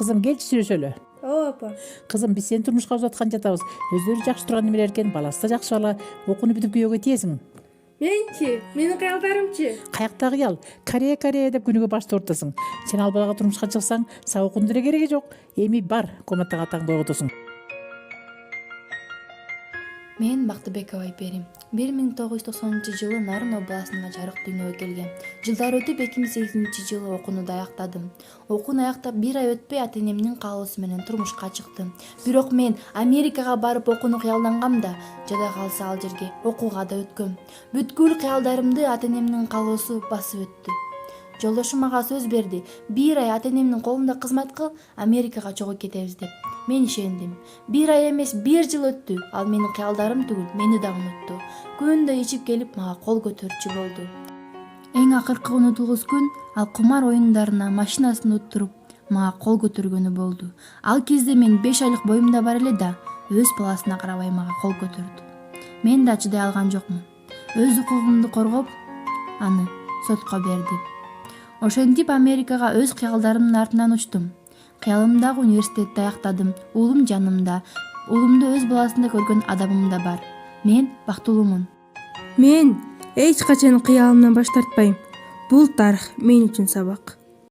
Кызым келчи сүйлөшөлү. Ооба апа. Кызым, биз сени турмушка алып жаткан жатабыз. Өздөрү жакшы турган эмелер экен, баласы да жакшы бала. Окууну бүтүп күйөөгө тиесиң. Менчи, менин кыялдарымчы. Каякта кыял? Корея деп күнүгө башты ортосуң. Сен ал балага турмушка чыксаң, сага окуунун деле кереги жок. Эми бар, комнатага атаңды ойготосуң. Мен Бактыбекова Айперим. 1990-жылы Нарын областында жарык дүйнөгө келгем. Жылдар өтүп 2008-жылы окууну аяктадым. Окууну аяктап 1 ай өтпөй ата-энемдин каалоосу менен турмушка чыктым. Бирок мен Америкага барып окууну кыялдангам да, жада калса ал жерге окууга да өткөм. Бүткүл кыялдарымды ата-энемдин каалоосу басып өттү. Жолдошум мага сөз берди. 1 ай ата-энемдин колунда кызмат кыл, Америкага чогуу кетебиз деп. Мен ишендим. 1 ай эмес 1 жыл өттү. Ал менин кыялдарым түгүл, мени да унутту. Күндө ичип келип мага кол көтөрчү болду. Эң акыркы унутулгус күн ал кумар оюндарына машинасын уттуруп мага кол көтөргөнү болду. Ал кезде мен 5 айлык боюмда бар эле да, өз баласына карабай мага кол көтөрдү. Мен да чыдай алган жокмун. Өз укугумду коргоп, аны сотко бердим. Ошентип Америкага өз кыялдарымдын артынан учтум. Кыялымдагы университетти аяктадым. Уулум жанымда. Уулумду өз баласындай көргөн адамым да бар. Мен бактылуумун. Мен эч качан кыялымдан баш тартпайм. Бул тарых мен үчүн сабак.